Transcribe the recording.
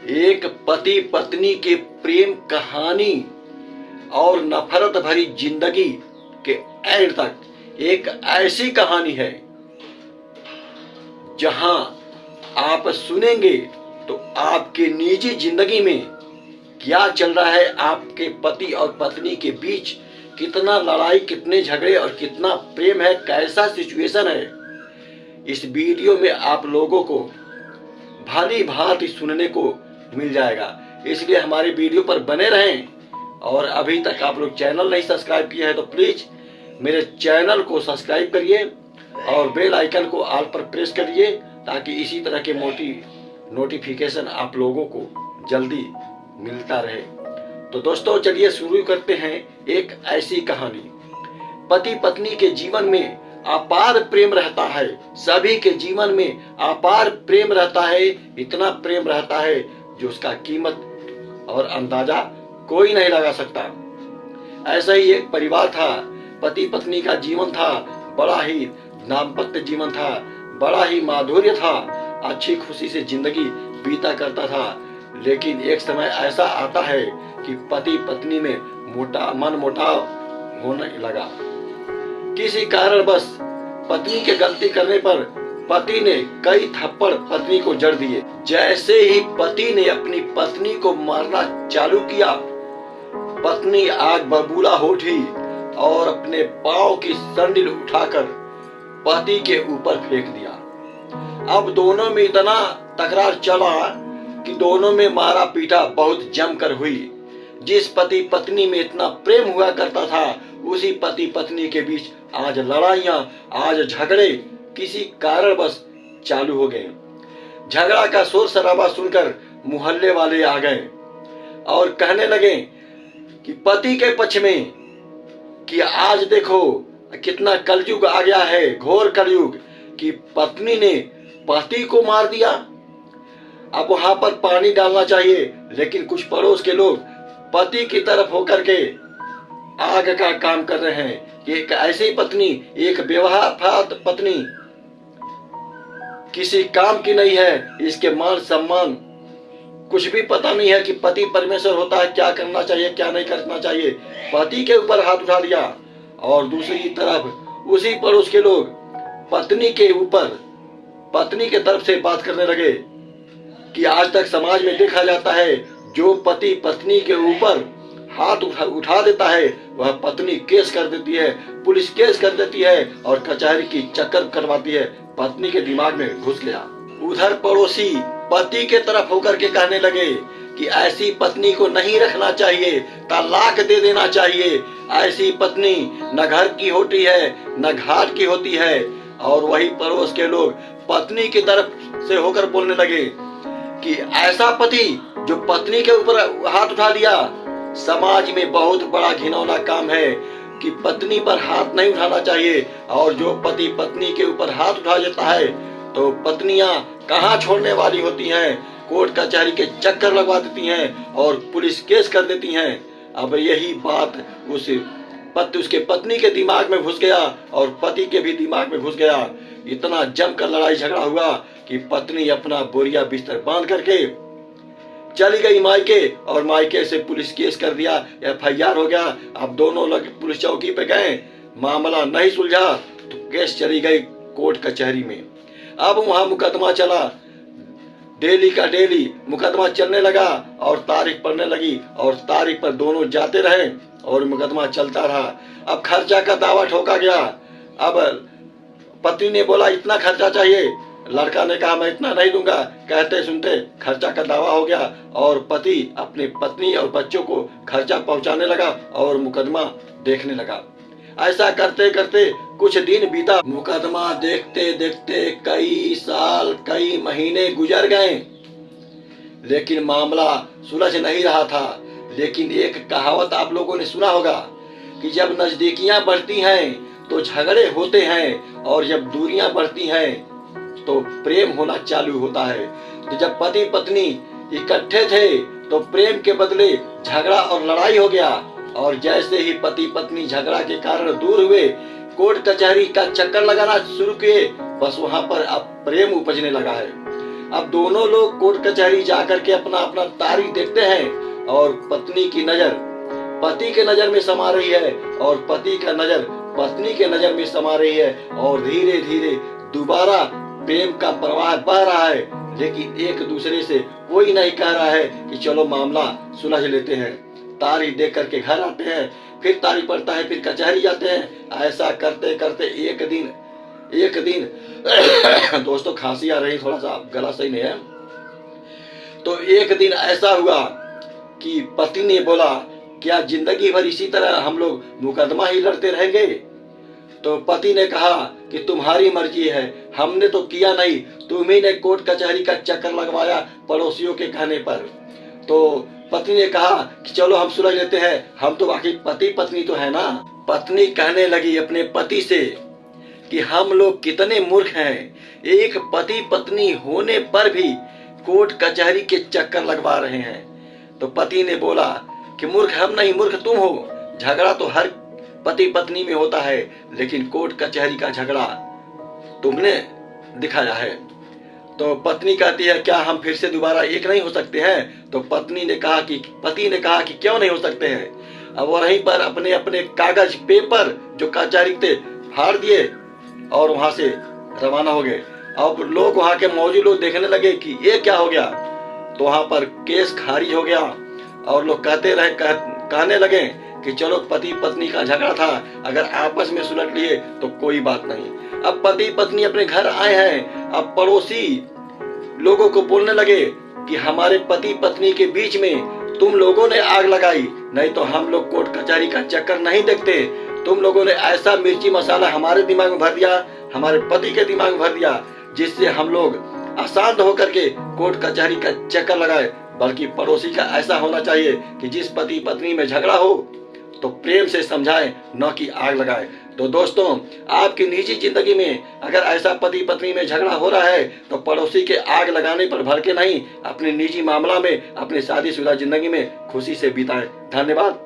एक पति पत्नी के प्रेम कहानी और नफरत भरी जिंदगी के एंड तक एक ऐसी कहानी है जहां आप सुनेंगे तो आपके निजी जिंदगी में क्या चल रहा है, आपके पति और पत्नी के बीच कितना लड़ाई, कितने झगड़े और कितना प्रेम है, कैसा सिचुएशन है, इस वीडियो में आप लोगों को भली भांति सुनने को मिल जाएगा। इसलिए हमारे वीडियो पर बने रहें। और अभी तक आप लोग चैनल नहीं सब्सक्राइब किया है तो प्लीज मेरे चैनल को सब्सक्राइब करिए और बेल आइकन को ऑल पर प्रेस करिए ताकि इसी तरह के नोटिफिकेशन आप लोगों को जल्दी मिलता रहे। तो दोस्तों चलिए शुरू करते हैं एक ऐसी कहानी। पति पत्नी के जीवन में अपार प्रेम रहता है, सभी के जीवन में अपार प्रेम रहता है, इतना प्रेम रहता है जो उसका कीमत और अंदाजा कोई नहीं लगा सकता। ऐसा ही एक परिवार था, पति पत्नी का जीवन था, बड़ा ही दाम्पत्य जीवन था, बड़ा ही माधुर्य था, अच्छी खुशी से जिंदगी बीता करता था। लेकिन एक समय ऐसा आता है कि पति पत्नी में मनमुटाव होने लगा। किसी कारणवश पत्नी के गलती करने पर पति ने कई थप्पड़ पत्नी को जड़ दिए। जैसे ही पति ने अपनी पत्नी को मारना चालू किया, पत्नी आग बबूला हो उठी और अपने पांव की सैंडल उठाकर पति के ऊपर फेंक दिया। अब दोनों में इतना तकरार चला कि दोनों में मारा पीटा बहुत जमकर हुई। जिस पति पत्नी में इतना प्रेम हुआ करता था, उसी पति पत्नी के बीच आज लड़ाइयां, आज झगड़े किसी कारणवश चालू हो गए। झगड़ा का शोर शराबा सुनकर मोहल्ले वाले आ गए और कहने लगे कि पति के पक्ष में कि आज देखो कितना कलयुग आ गया है, घोर कलयुग, कि पत्नी ने पति को मार दिया। अब वहां पर पानी डालना चाहिए, लेकिन कुछ पड़ोस के लोग पति की तरफ होकर के आग का काम कर रहे हैं कि एक ऐसी पत्नी, एक बेवफा पत्नी किसी काम की नहीं है, इसके मान सम्मान कुछ भी पता नहीं है कि पति परमेश्वर होता है, क्या करना चाहिए क्या नहीं करना चाहिए। पति के ऊपर हाथ उठा लिया। और दूसरी तरफ उसी पड़ोस के लोग पत्नी के ऊपर, पत्नी के तरफ से बात करने लगे कि आज तक समाज में देखा जाता है जो पति पत्नी के ऊपर हाथ उठा देता है वह पत्नी केस कर देती है, पुलिस केस कर देती है और कचहरी की चक्कर करवाती है। पत्नी के दिमाग में घुस गया। उधर पड़ोसी पति के तरफ होकर के कहने लगे कि ऐसी पत्नी को नहीं रखना चाहिए, तलाक दे देना चाहिए। ऐसी पत्नी न घर की होती है न घाट की होती है। और वही पड़ोस के लोग पत्नी की तरफ से होकर बोलने लगे कि ऐसा पति जो पत्नी के ऊपर हाथ उठा दिया, समाज में बहुत बड़ा घिनौना काम है कि पत्नी पर हाथ नहीं उठाना चाहिए। और जो पति पत्नी के ऊपर हाथ उठा देता है तो पत्नियां कहां छोड़ने वाली होती हैं, कोर्ट कचहरी के चक्कर लगवा देती हैं और पुलिस केस कर देती हैं। अब यही बात उसके पत्नी के दिमाग में घुस गया और पति के भी दिमाग में घुस गया। इतना जमकर लड़ाई झगड़ा हुआ कि पत्नी अपना बोरिया बिस्तर बांध करके चली गई मायके और मायके से पुलिस केस कर दिया, FIR हो गया। अब दोनों लोग पुलिस चौकी पे गए, मामला नहीं सुलझा तो केस चली गई कोर्ट कचहरी में। अब वहां मुकदमा चला, डेली का डेली मुकदमा चलने लगा और तारीख पड़ने लगी और तारीख पर दोनों जाते रहे और मुकदमा चलता रहा। अब खर्चा का दावा ठोका गया। अब पत्नी ने बोला इतना खर्चा चाहिए, लड़का ने कहा मैं इतना नहीं दूंगा। कहते सुनते खर्चा का दावा हो गया और पति अपनी पत्नी और बच्चों को खर्चा पहुंचाने लगा और मुकदमा देखने लगा। ऐसा करते करते कुछ दिन बीता। मुकदमा देखते देखते कई साल कई महीने गुजर गए, लेकिन मामला सुलझ नहीं रहा था। लेकिन एक कहावत आप लोगों ने सुना होगा कि जब नजदीकियां बढ़ती हैं तो झगड़े होते हैं और जब दूरियां बढ़ती हैं तो प्रेम होना चालू होता है। तो जब पति पत्नी इकट्ठे थे तो प्रेम के बदले झगड़ा और लड़ाई हो गया। और जैसे ही पति पत्नी झगड़ा के कारण दूर हुए, कोर्ट कचहरी का चक्कर लगाना शुरू किए, बस वहां पर अब प्रेम उपजने लगा है। अब दोनों लोग कोर्ट कचहरी जाकर के अपना अपना तारीख देखते हैं और पत्नी की नजर पति के नजर में समा रही है और पति का नजर पत्नी के नजर में समा रही है और धीरे धीरे दोबारा प्रेम का प्रवाह बह रहा है, लेकिन एक दूसरे से कोई नहीं कह रहा है कि चलो मामला सुलझ लेते हैं। तारीख देख करके घर आते हैं, फिर तारीख पड़ता है, फिर कचहरी जाते हैं। ऐसा करते करते एक दिन दोस्तों खांसी आ रही, थोड़ा सा गला सही नहीं है। तो एक दिन ऐसा हुआ कि पति ने बोला, क्या जिंदगी भर इसी तरह हम लोग मुकदमा ही लड़ते रहेंगे? तो पति ने कहा कि तुम्हारी मर्जी है, हमने तो किया नहीं, तुम्ही ने कोर्ट कचहरी का चक्कर लगवाया पड़ोसियों के कहने पर। तो पति ने कहा कि चलो हम सुलझ लेते हैं, हम तो बाकी पति पत्नी तो है ना। पत्नी कहने लगी अपने पति से कि हम लोग कितने मूर्ख हैं, एक पति पत्नी होने पर भी कोर्ट कचहरी के चक्कर लगवा रहे हैं। तो पति ने बोला कि मूर्ख हम नहीं, मूर्ख तुम हो। झगड़ा तो हर पति पत्नी में होता है, लेकिन कोर्ट कचहरी का झगड़ा तुमने दिखाया है। तो पत्नी कहती है, क्या हम फिर से दोबारा एक नहीं हो सकते हैं? तो पति ने कहा कि क्यों नहीं हो सकते हैं। अब वहीं पर अपने अपने कागज पेपर जो कचहरी थे फाड़ दिए और वहां से रवाना हो गए। अब लोग वहां के मौजूद लोग देखने लगे कि ये क्या हो गया। तो वहां पर केस खारिज हो गया और लोग कहने लगे कि चलो पति पत्नी का झगड़ा था, अगर आपस में सुलझ लिए तो कोई बात नहीं। अब पति पत्नी अपने घर आए हैं, अब पड़ोसी लोगों को बोलने लगे कि हमारे पति पत्नी के बीच में तुम लोगों ने आग लगाई, नहीं तो हम लोग कोर्ट कचहरी का चक्कर नहीं देखते। तुम लोगों ने ऐसा मिर्ची मसाला हमारे दिमाग में भर दिया, हमारे पति के दिमाग में भर दिया, जिससे हम लोग अशांत होकर के कोर्ट कचहरी का चक्कर लगाए। बल्कि पड़ोसी का ऐसा होना चाहिए कि जिस पति पत्नी में झगड़ा हो तो प्रेम से समझाए, न कि आग लगाए। तो दोस्तों, आपकी निजी जिंदगी में अगर ऐसा पति पत्नी में झगड़ा हो रहा है तो पड़ोसी के आग लगाने पर भड़के नहीं, अपने निजी मामला में अपनी शादीशुदा जिंदगी में खुशी से बिताएं। धन्यवाद।